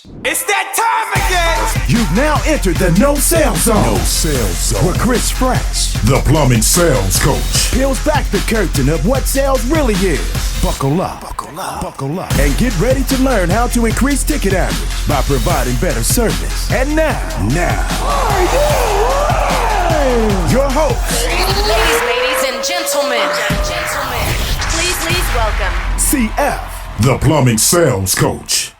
It's that time again! You've now entered the No Sales Zone. No Sales Zone. Where Chris Fresh, the plumbing sales coach, peels back the curtain of what sales really is. Buckle up. Buckle up. And get ready to learn how to increase ticket average by providing better service. And now, your host, Ladies and gentlemen, please welcome CF, the plumbing sales coach.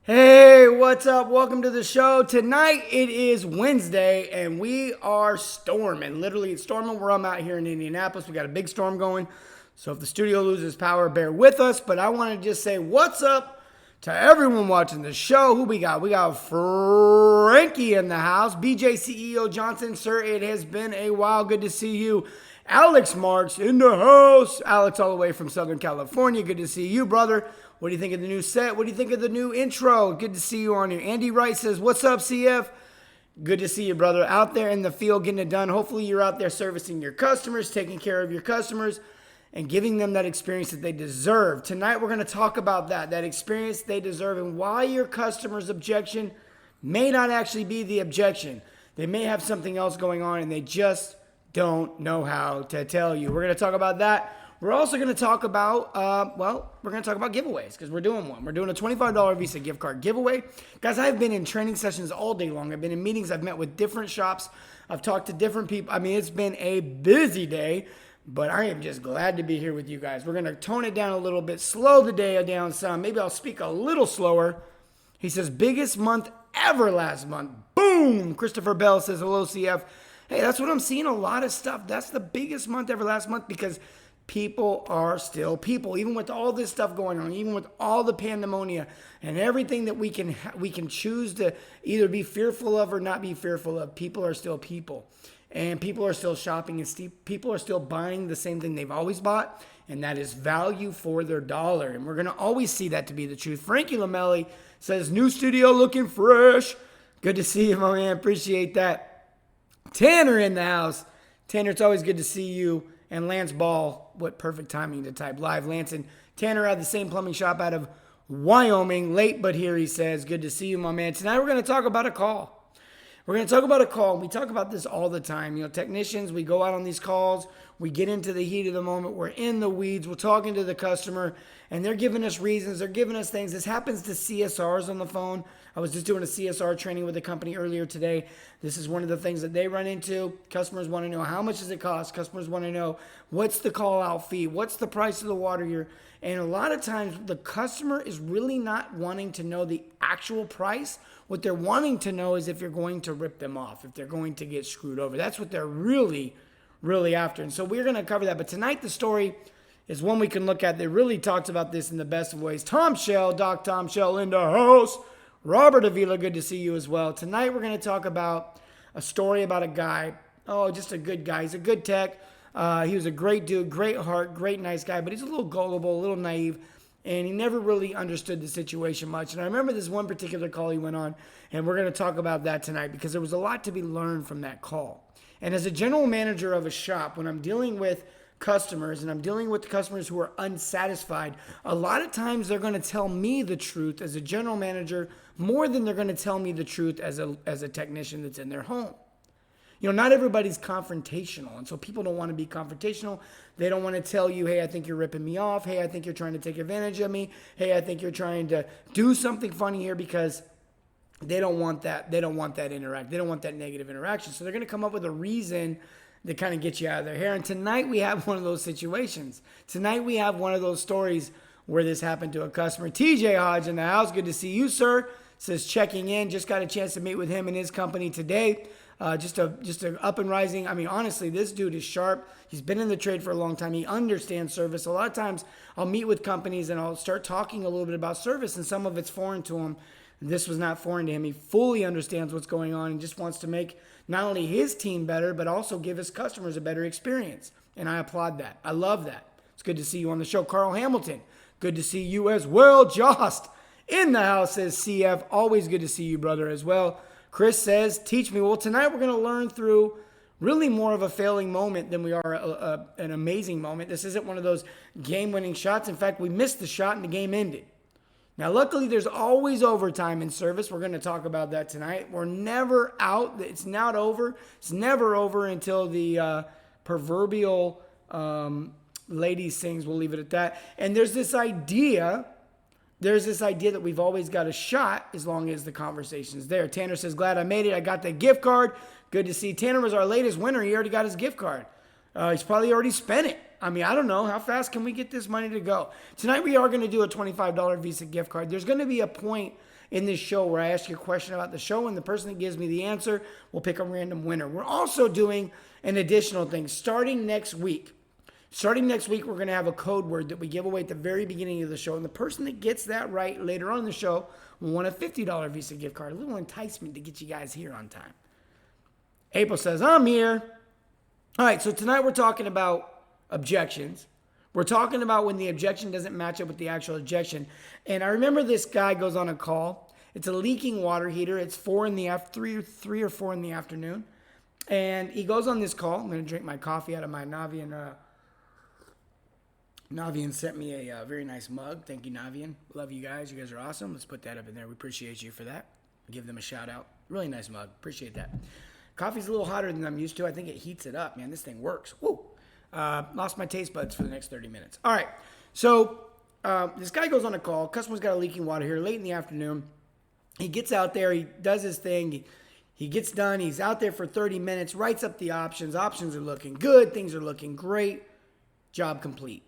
Hey, what's up? Welcome to the show. Tonight it is Wednesday and we are storming. Literally, it's storming where I'm out here in Indianapolis. We got a big storm going. So if the studio loses power, bear with us. But I want to just say what's up to everyone watching the show. Who we got? We got Frankie in the house. BJ CEO Johnson, sir, it has been a while. Good to see you. Alex Marks in the house. Alex all the way from Southern California. Good to see you, brother. What do you think of the new set? What do you think of the new intro? Good to see you on here. Andy Wright says, what's up, CF? Good to see you, brother. Out there in the field getting it done. Hopefully you're out there servicing your customers, taking care of your customers, and giving them that experience that they deserve. Tonight we're going to talk about that experience they deserve and why your customer's objection may not actually be the objection. They may have something else going on and they just don't know how to tell you. We're going to talk about that. We're also going to talk about, we're going to talk about giveaways because we're doing one. We're doing a $25 Visa gift card giveaway. Guys, I've been in training sessions all day long. I've been in meetings. I've met with different shops. I've talked to different people. I mean, it's been a busy day, but I am just glad to be here with you guys. We're going to tone it down a little bit, slow the day down some. Maybe I'll speak a little slower. He says, biggest month ever last month. Boom! Christopher Bell says, hello, CF. Hey, that's what I'm seeing, a lot of stuff. That's the biggest month ever last month because people are still people, even with all this stuff going on, even with all the pandemonia and everything that we can choose to either be fearful of or not be fearful of. People are still people, and people are still shopping, and people are still buying the same thing they've always bought, and that is value for their dollar. And we're going to always see that to be the truth. Frankie Lamelli says, new studio looking fresh. Good to see you, my man. Appreciate that. Tanner in the house. Tanner, it's always good to see you. And Lance Ball, what perfect timing to type live. Lance and Tanner had the same plumbing shop out of Wyoming. Late but here, he says. Good to see you, my man. Tonight we're going to talk about a call. We're going to talk about a call. We talk about this all the time. You know, technicians, we go out on these calls. We get into the heat of the moment. We're in the weeds. We're talking to the customer, and they're giving us reasons. They're giving us things. This happens to CSRs on the phone. I was just doing a CSR training with a company earlier today. This is one of the things that they run into. Customers want to know, how much does it cost? Customers want to know, what's the call-out fee? What's the price of the water here? And a lot of times, the customer is really not wanting to know the actual price. What they're wanting to know is if you're going to rip them off, if they're going to get screwed over. That's what they're really after. And so we're going to cover that. But tonight, the story is one we can look at that really talks about this in the best of ways. Tom Shell, Doc Tom Shell in the house. Robert Avila, good to see you as well. Tonight, we're going to talk about a story about a guy. Oh, just a good guy. He's a good tech. He was a great dude, great heart, great nice guy, but he's a little gullible, a little naive, and he never really understood the situation much. And I remember this one particular call he went on, and we're going to talk about that tonight because there was a lot to be learned from that call. And as a general manager of a shop, when I'm dealing with customers and I'm dealing with customers who are unsatisfied, a lot of times they're going to tell me the truth as a general manager more than they're going to tell me the truth as a technician that's in their home. You know, not everybody's confrontational, and so people don't want to be confrontational. They don't want to tell you, hey, I think you're ripping me off. Hey, I think you're trying to take advantage of me. Hey, I think you're trying to do something funny here, because they don't want that. They don't want that interact. They don't want that negative interaction. So they're going to come up with a reason to kind of get you out of their hair. And tonight we have one of those situations. Tonight we have one of those stories where this happened to a customer. TJ Hodge in the house. Good to see you, sir. Says checking in. Just got a chance to meet with him and his company today. Just a up and rising. I mean, honestly, this dude is sharp. He's been in the trade for a long time. He understands service. A lot of times I'll meet with companies and I'll start talking a little bit about service, and some of it's foreign to him. This was not foreign to him. He fully understands what's going on and just wants to make not only his team better, but also give his customers a better experience. And I applaud that. I love that. It's good to see you on the show. Carl Hamilton, good to see you as well. Jost in the house says CF. Always good to see you, brother, as well. Chris says, teach me. Well, tonight we're going to learn through really more of a failing moment than we are an amazing moment. This isn't one of those game-winning shots. In fact, we missed the shot and the game ended. Now, luckily, there's always overtime in service. We're going to talk about that tonight. We're never out. It's not over. It's never over until the proverbial lady sings. We'll leave it at that. And there's this idea that we've always got a shot as long as the conversation's there. Tanner says, glad I made it. I got that gift card. Good to see. Tanner was our latest winner. He already got his gift card. He's probably already spent it. I mean, I don't know. How fast can we get this money to go? Tonight we are going to do a $25 Visa gift card. There's going to be a point in this show where I ask you a question about the show, and the person that gives me the answer will pick a random winner. We're also doing an additional thing starting next week. Starting next week, we're going to have a code word that we give away at the very beginning of the show. And the person that gets that right later on in the show will win a $50 Visa gift card. A little enticement to get you guys here on time. April says, I'm here. All right, so tonight we're talking about objections. We're talking about when the objection doesn't match up with the actual objection. And I remember this guy goes on a call. It's a leaking water heater. It's 3 or 4 in the afternoon. And he goes on this call. I'm going to drink my coffee out of my Navian. Navian sent me a very nice mug. Thank you, Navian. Love you guys. You guys are awesome. Let's put that up in there. We appreciate you for that. Give them a shout out. Really nice mug. Appreciate that. Coffee's a little hotter than I'm used to. I think it heats it up, man. This thing works. Woo! Lost my taste buds for the next 30 minutes. All right. So this guy goes on a call. Customer's got a leaking water here late in the afternoon. He gets out there. He does his thing. He gets done. He's out there for 30 minutes, writes up the options. Options are looking good. Things are looking great. Job complete.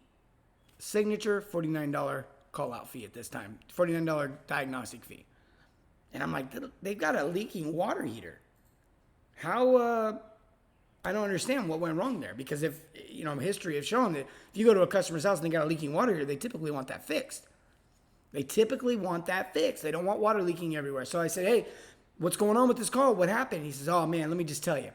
Signature, $49 call-out fee at this time. $49 diagnostic fee. And I'm like, they've got a leaking water heater. How, I don't understand what went wrong there. Because if, history has shown that if you go to a customer's house and they got a leaking water heater, they typically want that fixed. They don't want water leaking everywhere. So I said, hey, what's going on with this call? What happened? He says, oh, man, let me just tell you.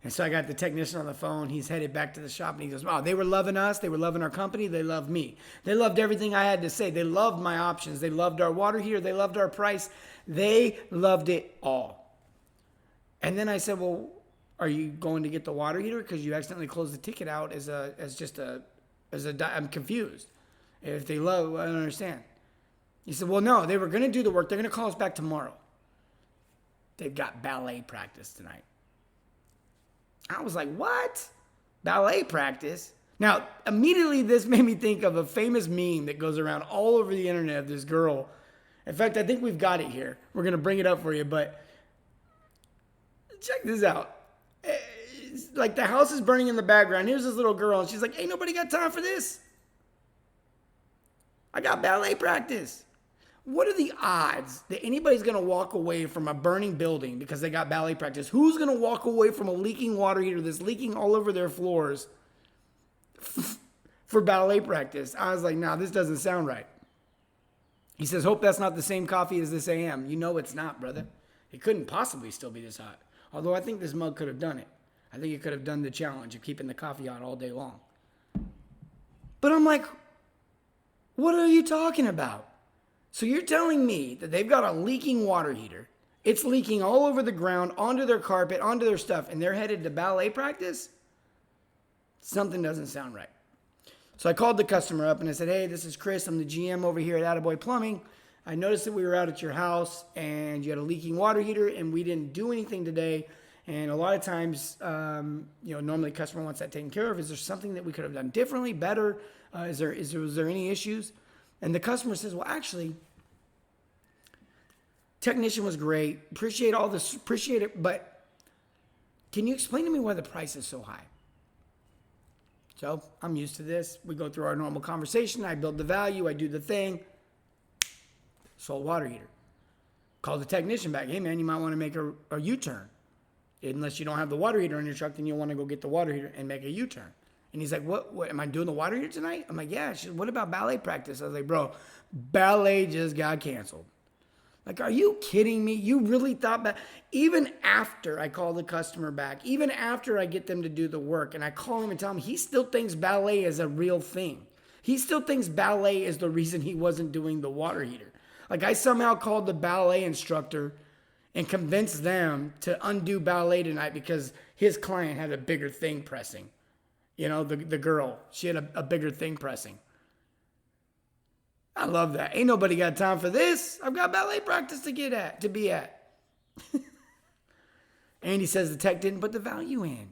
And so I got the technician on the phone. He's headed back to the shop, and he goes, oh, they were loving us. They were loving our company. They loved me. They loved everything I had to say. They loved my options. They loved our water heater. They loved our price. They loved it all. And then I said, well, are you going to get the water heater? Because you accidentally closed the ticket out I'm confused. If they love, I don't understand. He said, well, no, they were going to do the work. They're going to call us back tomorrow. They've got ballet practice tonight. I was like, what? Ballet practice? Now, immediately this made me think of a famous meme that goes around all over the internet of this girl. In fact, I think we've got it here. We're going to bring it up for you, but check this out. It's like the house is burning in the background. Here's this little girl, and she's like, ain't nobody got time for this. I got ballet practice. What are the odds that anybody's going to walk away from a burning building because they got ballet practice? Who's going to walk away from a leaking water heater that's leaking all over their floors for ballet practice? I was like, nah, this doesn't sound right. He says, hope that's not the same coffee as this AM. You know it's not, brother. It couldn't possibly still be this hot. Although I think this mug could have done it. I think it could have done the challenge of keeping the coffee hot all day long. But I'm like, what are you talking about? So you're telling me that they've got a leaking water heater. It's leaking all over the ground, onto their carpet, onto their stuff, and they're headed to ballet practice? Something doesn't sound right. So I called the customer up and I said, hey, this is Chris. I'm the GM over here at Attaboy Plumbing. I noticed that we were out at your house and you had a leaking water heater and we didn't do anything today. And a lot of times, normally the customer wants that taken care of. Is there something that we could have done differently, better? Was there any issues? And the customer says, well, actually, technician was great. Appreciate all this, appreciate it. But can you explain to me why the price is so high? So I'm used to this. We go through our normal conversation. I build the value. I do the thing. Sold water heater. Call the technician back. Hey, man, you might want to make a U-turn. Unless you don't have the water heater in your truck, then you'll want to go get the water heater and make a U-turn. And he's like, what, am I doing the water heater tonight? I'm like, yeah. She said, what about ballet practice? I was like, bro, ballet just got canceled. Like, are you kidding me? You really thought that? Even after I call the customer back, even after I get them to do the work, and I call him and tell him he still thinks ballet is a real thing. He still thinks ballet is the reason he wasn't doing the water heater. Like, I somehow called the ballet instructor and convinced them to undo ballet tonight because his client had a bigger thing pressing. You know, the girl, she had a bigger thing pressing. I love that. Ain't nobody got time for this. I've got ballet practice to be at. Andy says the tech didn't put the value in.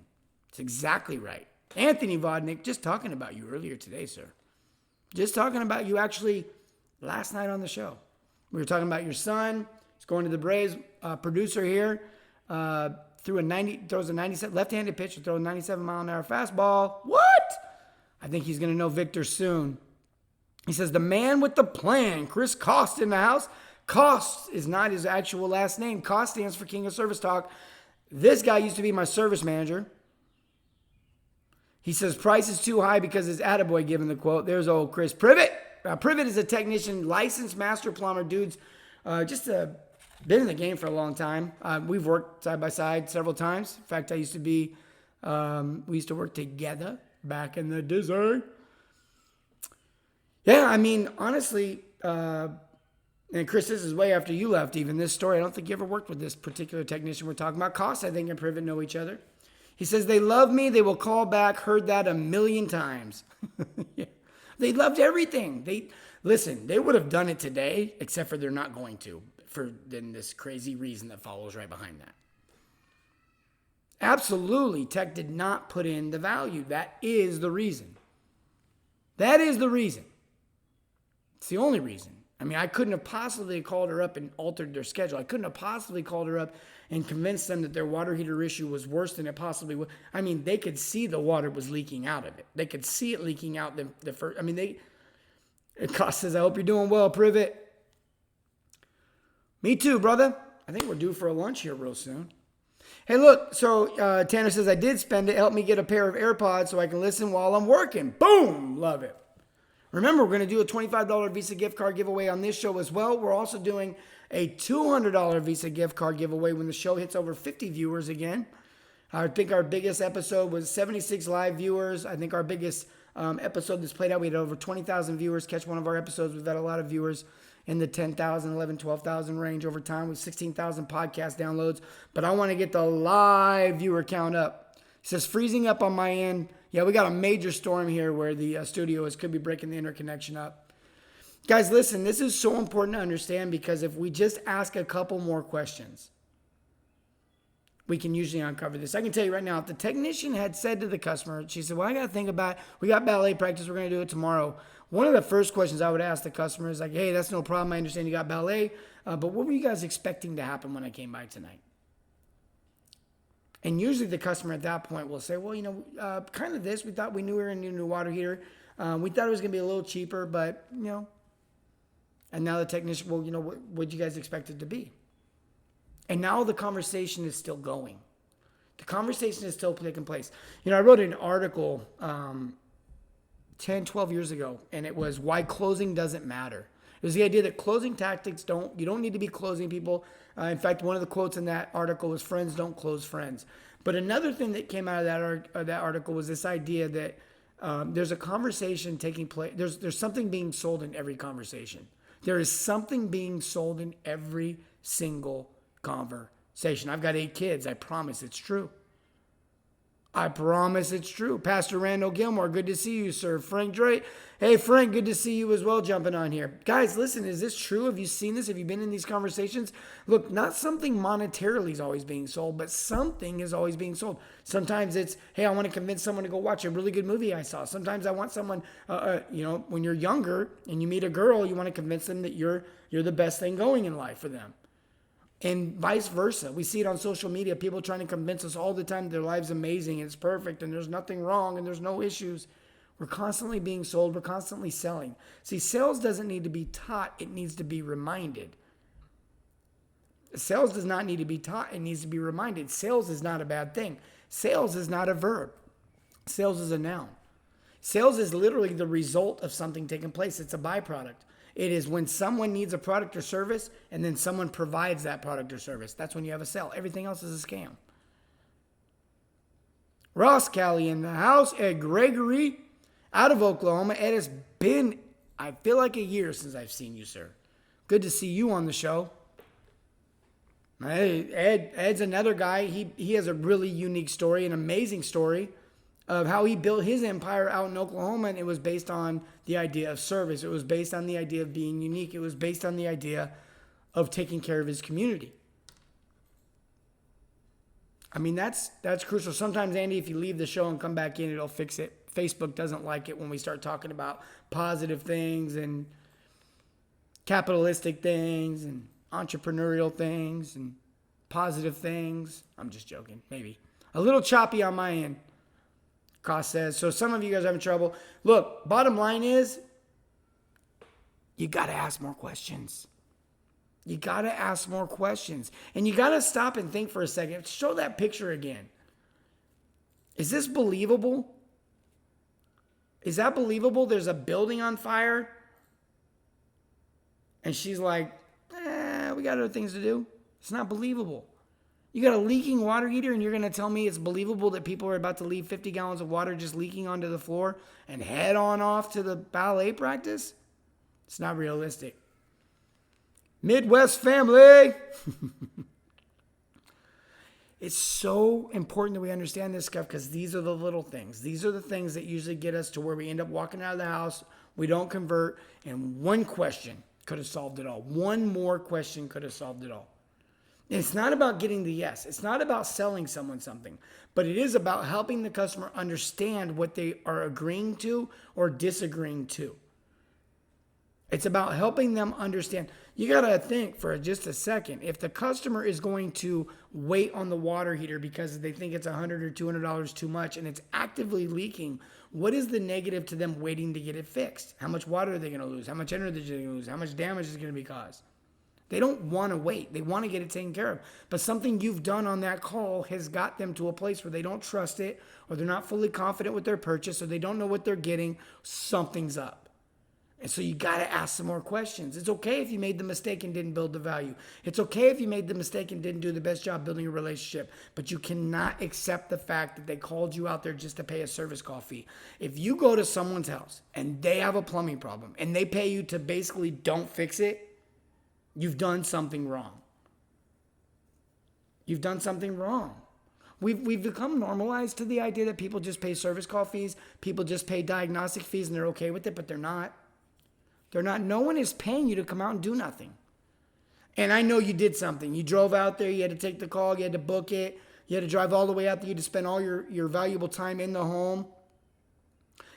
It's exactly right. Anthony Vodnik, just talking about you earlier today, sir. Just talking about you actually last night on the show. We were talking about your son. He's going to the Braves. Producer here throws a 97 left-handed pitch to throw a 97-mile-an-hour fastball. What? I think he's going to know Victor soon. He says, the man with the plan, Chris Cost in the house. Cost is not his actual last name. Cost stands for King of Service Talk. This guy used to be my service manager. He says, price is too high because his attaboy giving the quote. There's old Chris Privet. Privet is a technician, licensed master plumber. Dude's been in the game for a long time. We've worked side by side several times. In fact, we used to work together back in the desert. Yeah, I mean, honestly, and Chris, this is way after you left even, this story. I don't think you ever worked with this particular technician we're talking about. Cost, I think, and Privet know each other. He says, they love me. They will call back. Heard that a million times. Yeah. They loved everything. They would have done it today, except for they're not going to, for then this crazy reason that follows right behind that. Absolutely, tech did not put in the value. That is the reason. That is the reason. It's the only reason. I mean, I couldn't have possibly called her up and altered their schedule. I couldn't have possibly called her up and convinced them that their water heater issue was worse than it possibly was. I mean, they could see the water was leaking out of it. They could see it leaking out the first. I mean, Cost says, I hope you're doing well, Privet. Me too, brother. I think we're due for a lunch here real soon. Hey, look, so Tanner says, I did spend it. Help me get a pair of AirPods so I can listen while I'm working. Boom! Love it. Remember, we're going to do a $25 Visa gift card giveaway on this show as well. We're also doing a $200 Visa gift card giveaway when the show hits over 50 viewers again. I think our biggest episode was 76 live viewers. I think our biggest episode that's played out, we had over 20,000 viewers catch one of our episodes. We've had a lot of viewers in the 10,000, 11, 12,000 range over time with 16,000 podcast downloads. But I want to get the live viewer count up. It says freezing up on my end. Yeah, we got a major storm here where the studio is. Could be breaking the interconnection up. Guys, listen, this is so important to understand because if we just ask a couple more questions, we can usually uncover this. I can tell you right now, if the technician had said to the customer, she said, well, I got to think about it. We got ballet practice. We're going to do it tomorrow. One of the first questions I would ask the customer is like, hey, that's no problem. I understand you got ballet. But what were you guys expecting to happen when I came by tonight? And usually the customer at that point will say, well, kind of this. We thought we knew we were going to need a new water heater. We thought it was going to be a little cheaper, but, And now the technician, well, what did you guys expect it to be? And now the conversation is still going. The conversation is still taking place. I wrote an article 10, 12 years ago, and it was why closing doesn't matter. It was the idea that closing tactics you don't need to be closing people. In fact, one of the quotes in that article was friends don't close friends. But another thing that came out of that article was this idea that there's a conversation taking place. There's something being sold in every conversation. There is something being sold in every single conversation. I've got 8 kids. I promise it's true. I promise it's true. Pastor Randall Gilmore, good to see you, sir. Frank Drake. Hey, Frank, good to see you as well jumping on here. Guys, listen, is this true? Have you seen this? Have you been in these conversations? Look, not something monetarily is always being sold, but something is always being sold. Sometimes it's, hey, I want to convince someone to go watch a really good movie I saw. Sometimes I want someone, when you're younger and you meet a girl, you want to convince them that you're the best thing going in life for them. And vice versa. We see it on social media, people trying to convince us all the time their life's amazing and it's perfect and there's nothing wrong and there's no issues. We're constantly being sold. We're constantly selling. See, sales doesn't need to be taught. It needs to be reminded. Sales does not need to be taught. It needs to be reminded. Sales is not a bad thing. Sales is not a verb. Sales is a noun. Sales is literally the result of something taking place. It's a byproduct. It is when someone needs a product or service and then someone provides that product or service. That's when you have a sale. Everything else is a scam. Ross Callie in the house. Ed Gregory out of Oklahoma. Ed, has been, I feel like a year since I've seen you, sir. Good to see you on the show. Ed's another guy. He has a really unique story, an amazing story. of how he built his empire out in Oklahoma, and it was based on the idea of service. It was based on the idea of being unique. It was based on the idea of taking care of his community. I mean, that's crucial. Sometimes, Andy, if you leave the show and come back in, it'll fix it. Facebook doesn't like it when we start talking about positive things and capitalistic things and entrepreneurial things and positive things. I'm just joking, maybe. A little choppy on my end, Koss says. So some of you guys are having trouble. Look, bottom line is, you got to ask more questions. You got to ask more questions. And you got to stop and think for a second. Show that picture again. Is this believable? Is that believable? There's a building on fire. And she's like, we got other things to do. It's not believable. You got a leaking water heater and you're going to tell me it's believable that people are about to leave 50 gallons of water just leaking onto the floor and head on off to the ballet practice? It's not realistic. Midwest family. It's so important that we understand this stuff because these are the little things. These are the things that usually get us to where we end up walking out of the house, we don't convert, and one question could have solved it all. One more question could have solved it all. And it's not about getting the yes. It's not about selling someone something, but it is about helping the customer understand what they are agreeing to or disagreeing to. It's about helping them understand. You got to think for just a second. If the customer is going to wait on the water heater because they think it's $100 or $200 too much and it's actively leaking, what is the negative to them waiting to get it fixed? How much water are they going to lose? How much energy are they going to lose? How much damage is going to be caused? They don't want to wait. They want to get it taken care of. But something you've done on that call has got them to a place where they don't trust it, or they're not fully confident with their purchase, or they don't know what they're getting. Something's up. And so you got to ask some more questions. It's okay if you made the mistake and didn't build the value. It's okay if you made the mistake and didn't do the best job building a relationship. But you cannot accept the fact that they called you out there just to pay a service call fee. If you go to someone's house and they have a plumbing problem and they pay you to basically don't fix it, you've done something wrong. You've done something wrong. We've become normalized to the idea that people just pay service call fees, people just pay diagnostic fees, and they're okay with it, but they're not. They're not. No one is paying you to come out and do nothing. And I know you did something. You drove out there, you had to take the call, you had to book it, you had to drive all the way out there, you had to spend all your valuable time in the home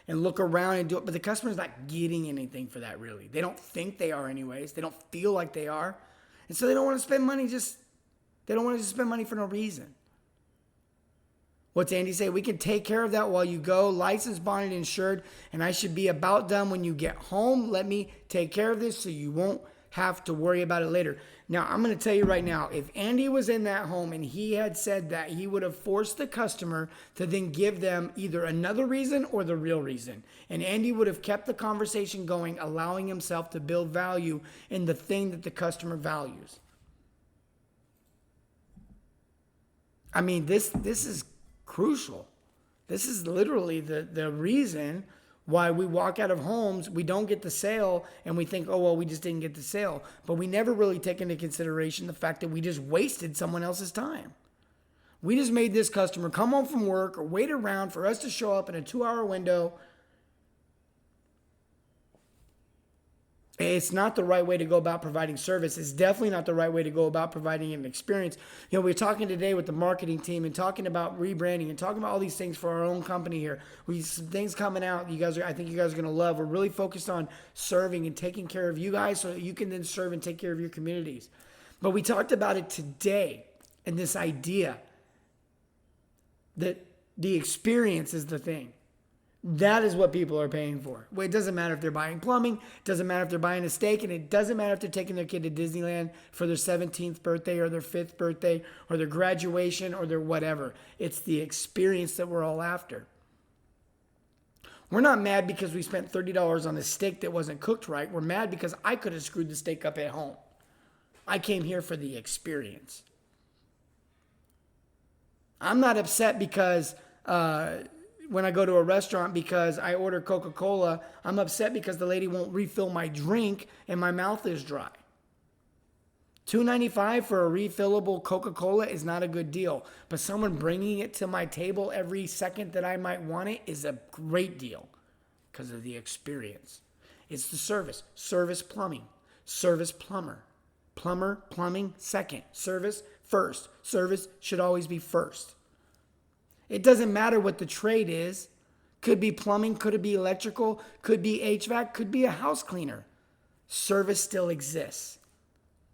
and look around and do it. But the customer's not getting anything for that, really. They don't think they are anyways. They don't feel like they are. And so they don't want to spend money they don't want to just spend money for no reason. What's Andy say? We can take care of that while you go, licensed, bonded, insured, and I should be about done when you get home. Let me take care of this so you won't have to worry about it later. Now, I'm going to tell you right now, if Andy was in that home and he had said that, he would have forced the customer to then give them either another reason or the real reason. And Andy would have kept the conversation going, allowing himself to build value in the thing that the customer values. I mean, this is crucial. This is literally the reason why we walk out of homes, we don't get the sale, and we think, oh, well, we just didn't get the sale. But we never really take into consideration the fact that we just wasted someone else's time. We just made this customer come home from work or wait around for us to show up in a 2-hour window. It's not the right way to go about providing service. It's definitely not the right way to go about providing an experience. You know, we're talking today with the marketing team and talking about rebranding and talking about all these things for our own company here. We have some things coming out I think you guys are going to love. We're really focused on serving and taking care of you guys so that you can then serve and take care of your communities. But we talked about it today and this idea that the experience is the thing. That is what people are paying for. Well, it doesn't matter if they're buying plumbing, it doesn't matter if they're buying a steak, and it doesn't matter if they're taking their kid to Disneyland for their 17th birthday or their 5th birthday or their graduation or their whatever. It's the experience that we're all after. We're not mad because we spent $30 on a steak that wasn't cooked right. We're mad because I could have screwed the steak up at home. I came here for the experience. I'm not upset because when I go to a restaurant because I order Coca-Cola, I'm upset because the lady won't refill my drink and my mouth is dry. $2.95 for a refillable Coca-Cola is not a good deal, but someone bringing it to my table every second that I might want it is a great deal because of the experience. It's the service. Service plumbing. Service plumber. Plumber, plumbing, second. Service, first. Service should always be first. It doesn't matter what the trade is. Could be plumbing, could it be electrical, could be HVAC, could be a house cleaner. Service still exists.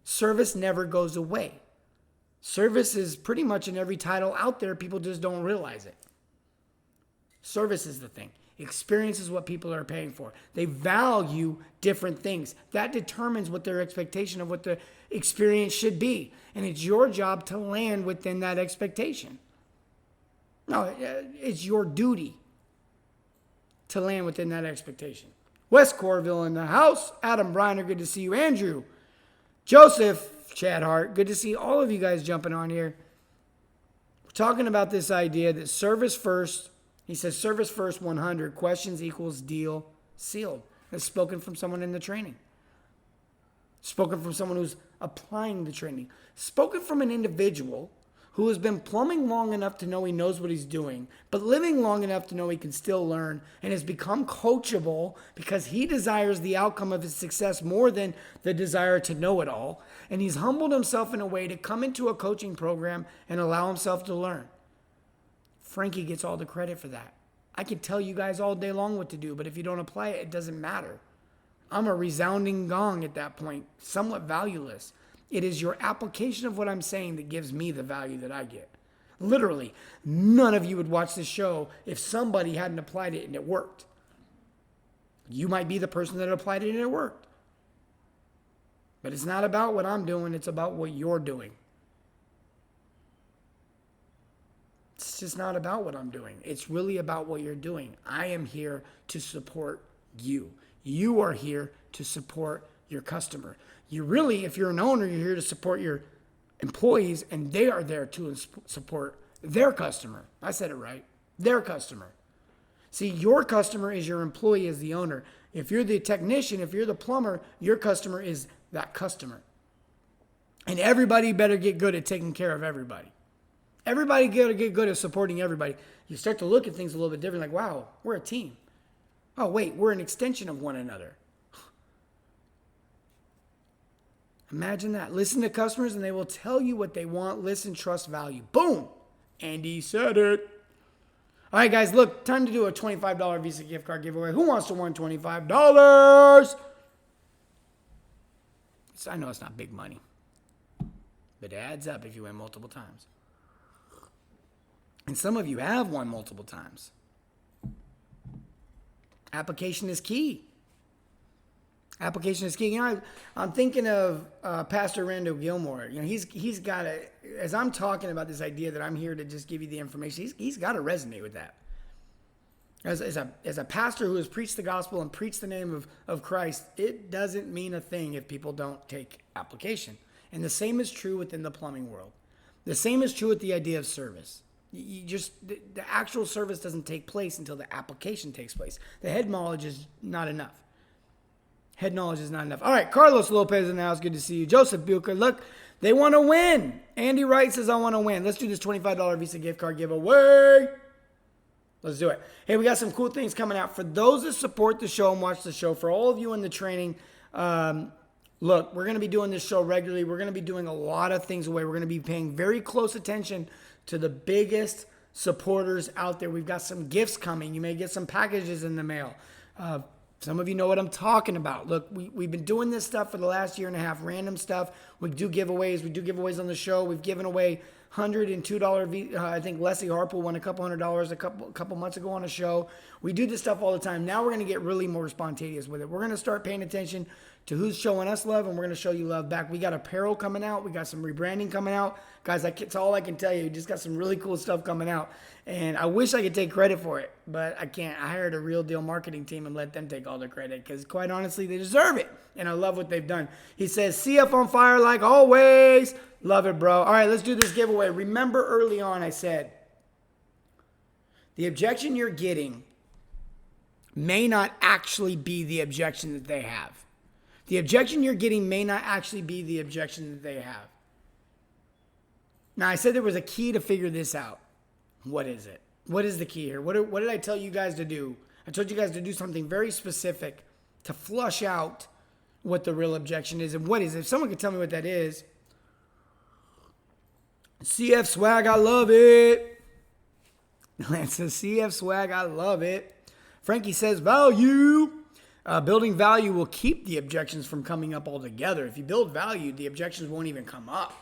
Service never goes away. Service is pretty much in every title out there. People just don't realize it. Service is the thing. Experience is what people are paying for. They value different things. That determines what their expectation of what the experience should be. And it's your job to land within that expectation. No, it's your duty to land within that expectation. West Corville in the house. Adam Briner, good to see you. Andrew, Joseph, Chad Hart, good to see all of you guys jumping on here. We're talking about this idea that service first, he says service first 100, questions equals deal sealed. That's spoken from someone in the training. Spoken from someone who's applying the training. Spoken from an individual who has been plumbing long enough to know he knows what he's doing, but living long enough to know he can still learn, and has become coachable because he desires the outcome of his success more than the desire to know it all. And he's humbled himself in a way to come into a coaching program and allow himself to learn. Frankie gets all the credit for that. I can tell you guys all day long what to do, but if you don't apply it, it doesn't matter. I'm a resounding gong at that point, somewhat valueless. It is your application of what I'm saying that gives me the value that I get. Literally, none of you would watch this show if somebody hadn't applied it and it worked. You might be the person that applied it and it worked. But it's not about what I'm doing, it's about what you're doing. It's just not about what I'm doing. It's really about what you're doing. I am here to support you. You are here to support your customer. You really, if you're an owner, you're here to support your employees, and they are there to support their customer. I said it right. Their customer. See, your customer is your employee as the owner. If you're the technician, if you're the plumber, your customer is that customer. And everybody better get good at taking care of everybody. Everybody got to get good at supporting everybody. You start to look at things a little bit different, like, wow, we're a team. Oh, wait, we're an extension of one another. Imagine that. Listen to customers and they will tell you what they want. Listen, trust, value. Boom. Andy said it. All right, guys, look, time to do a $25 Visa gift card giveaway. Who wants to win $25? I know it's not big money, but it adds up if you win multiple times. And some of you have won multiple times. Application is key. Application is key. You know, I'm thinking of Pastor Randall Gilmore. You know, he's got a, as I'm talking about this idea that I'm here to just give you the information, he's got to resonate with that. As a pastor who has preached the gospel and preached the name of Christ, it doesn't mean a thing if people don't take application. And the same is true within the plumbing world. The same is true with the idea of service. You just, the actual service doesn't take place until the application takes place. The head knowledge is not enough. Head knowledge is not enough. All right, Carlos Lopez in the house. Good to see you. Joseph Bucher, look, they want to win. Andy Wright says, I want to win. Let's do this $25 Visa gift card giveaway. Let's do it. Hey, we got some cool things coming out. For those that support the show and watch the show, for all of you in the training, look, we're going to be doing this show regularly. We're going to be doing a lot of things away. We're going to be paying very close attention to the biggest supporters out there. We've got some gifts coming. You may get some packages in the mail. Some of you know what I'm talking about. Look, we've been doing this stuff for the last year and a half, random stuff. We do giveaways. We do giveaways on the show. We've given away $102. I think Leslie Harple won a couple $100 a couple months ago on a show. We do this stuff all the time. Now we're going to get really more spontaneous with it. We're going to start paying attention to who's showing us love, and we're going to show you love back. We got apparel coming out. We got some rebranding coming out. Guys, that's all I can tell you. We just got some really cool stuff coming out. And I wish I could take credit for it, but I can't. I hired a real deal marketing team and let them take all the credit because, quite honestly, they deserve it. And I love what they've done. He says, CF on fire like always. Love it, bro. All right, let's do this giveaway. Remember early on I said, the objection you're getting may not actually be the objection that they have. The objection you're getting may not actually be the objection that they have. Now, I said there was a key to figure this out. What is it? What is the key here? What did I tell you guys to do? I told you guys to do something very specific to flush out what the real objection is. And what is it? If someone could tell me what that is. CF Swag, I love it. Lance says, CF Swag, I love it. Frankie says, value. Building value will keep the objections from coming up altogether. If you build value, the objections won't even come up.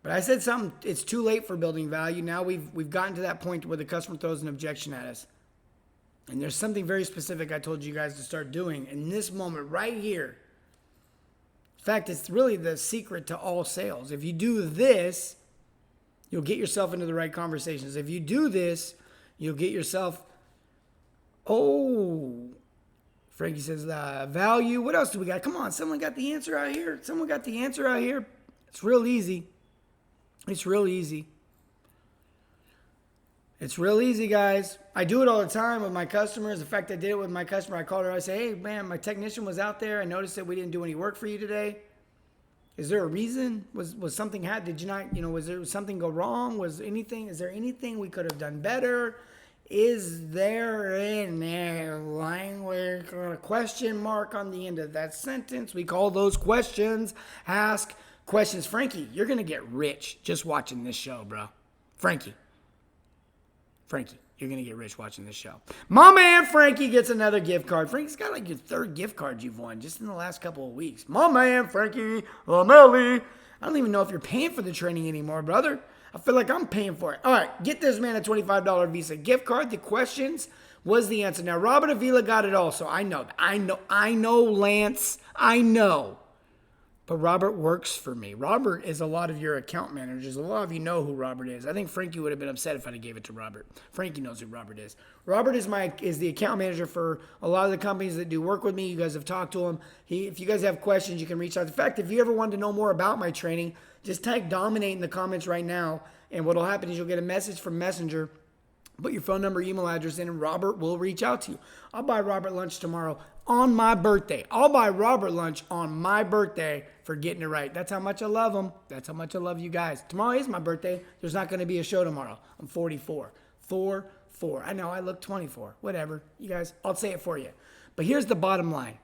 But I said something, it's too late for building value. Now we've gotten to that point where the customer throws an objection at us. And there's something very specific I told you guys to start doing in this moment right here. In fact, it's really the secret to all sales. If you do this, you'll get yourself into the right conversations. If you do this, you'll get yourself, Frankie says, value. What else do we got? Come on, someone got the answer out here. Someone got the answer out here. It's real easy. It's real easy. It's real easy, guys. I do it all the time with my customers. In fact, I did it with my customer. I called her. I say, hey, man, my technician was out there. I noticed that we didn't do any work for you today. Is there a reason? Was something did you not, was there something go wrong? Is there anything we could have done better? Is there in there language or a question mark on the end of that sentence? We call those questions. Ask questions. Frankie, you're going to get rich just watching this show, bro. Frankie, you're going to get rich watching this show. My man Frankie gets another gift card. Frankie's got like your third gift card you've won just in the last couple of weeks. My man Frankie Lamelli. I don't even know if you're paying for the training anymore, brother. I feel like I'm paying for it. All right, get this man a $25 Visa gift card. The questions was the answer. Now, Robert Avila got it also. I know, Lance. I know. But Robert works for me. Robert is a lot of your account managers. A lot of you know who Robert is. I think Frankie would have been upset if I'd have gave it to Robert. Frankie knows who Robert is. Robert is the account manager for a lot of the companies that do work with me. You guys have talked to him. If you guys have questions, you can reach out. In fact, if you ever wanted to know more about my training, just type Dominate in the comments right now. And what will happen is you'll get a message from Messenger. Put your phone number, email address in, and Robert will reach out to you. I'll buy Robert lunch tomorrow on my birthday. I'll buy Robert lunch on my birthday for getting it right. That's how much I love him. That's how much I love you guys. Tomorrow is my birthday. There's not going to be a show tomorrow. I'm 44. 4. I know I look 24. Whatever. You guys, I'll say it for you. But here's the bottom line.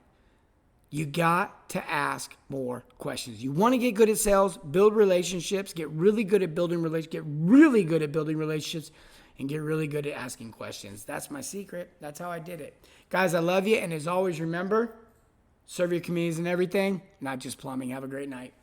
You got to ask more questions. You want to get good at sales, build relationships, get really good at building relationships, and get really good at asking questions. That's my secret. That's how I did it. Guys, I love you. And as always, remember, serve your communities and everything, not just plumbing. Have a great night.